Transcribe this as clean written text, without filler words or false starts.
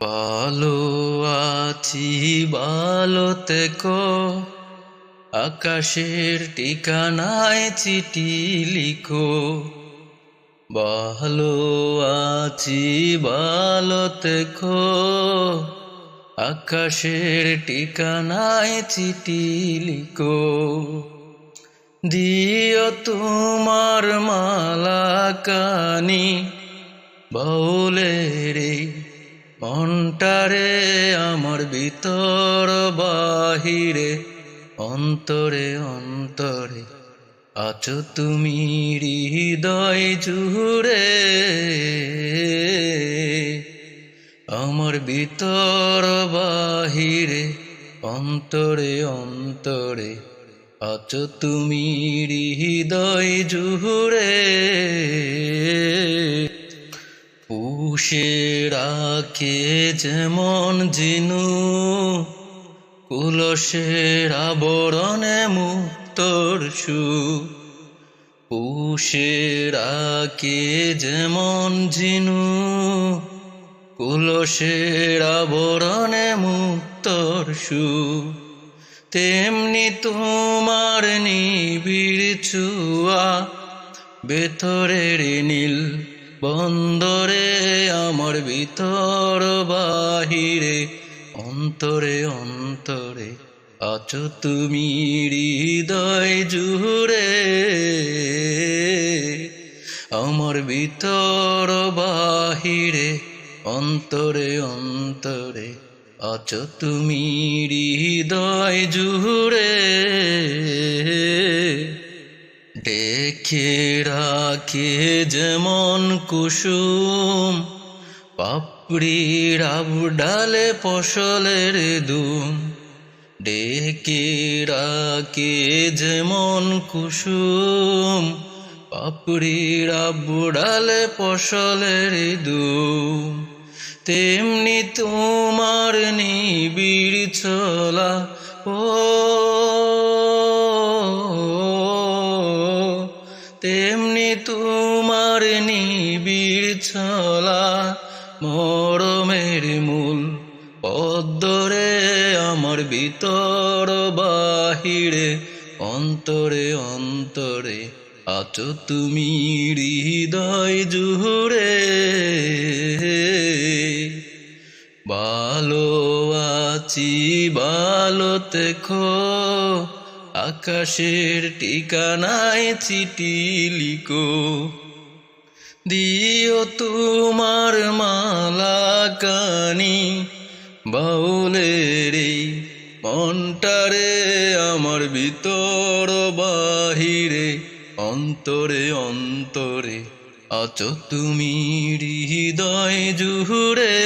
ভালো আছি ভালো থেকো, আকাশের ঠিকানায় চিঠি লিখো। ভালো আছি ভালো থেকো, আকাশের ঠিকানায় চিঠি লিখো। দিও তোমার মালা কানি বাউলের মনটারে, আমার ভিতর বাহিরে, অন্তরে অন্তরে আছো তুমি হৃদয় জুড়ে। আমার ভিতর বাহিরে, অন্তরে অন্তরে আছো তুমি হৃদয় জুড়ে। পুষে রাখে যেমন জিনু কুলসের আবরণে মুক্তর সু। পুষে রাখে যেমন জিনু কুলসের আবরণে মুক্তর সু, তেমনি তোমার নিবিড় ছুয়া ভেতরের নীল বন্দরে, আমার ভিতর বাহিরে, অন্তরে অন্তরে আছো তুমি হৃদয় জুড়ে। আমার ভিতর বাহিরে, অন্তরে অন্তরে আছো তুমি হৃদয় জুড়ে। ডেকে রাখে যেমন কুসুম পাপড়ির আবডালে ফসলের দুম। ডেকে রাখে যেমন কুসুম পাপড়ির আবডালে ফসলের দুম, তেমনি তোমার নিবিড় ছোলা তেমনি তোমার নিবিড় ছলা মরমের মূল পদ্মরে, আমার ভিতর বাহিরে, অন্তরে অন্তরে আছো তুমি হৃদয় জুড়ে। ভালো আছি ভালো থেকো, আকাশের ঠিকানায় চিঠি লিখো। দিও তোমার মালা কানি বাউলের মনটারে, আমার ভিতর বাহিরে, অন্তরে অন্তরে আছো তুমি হৃদয় জুড়ে।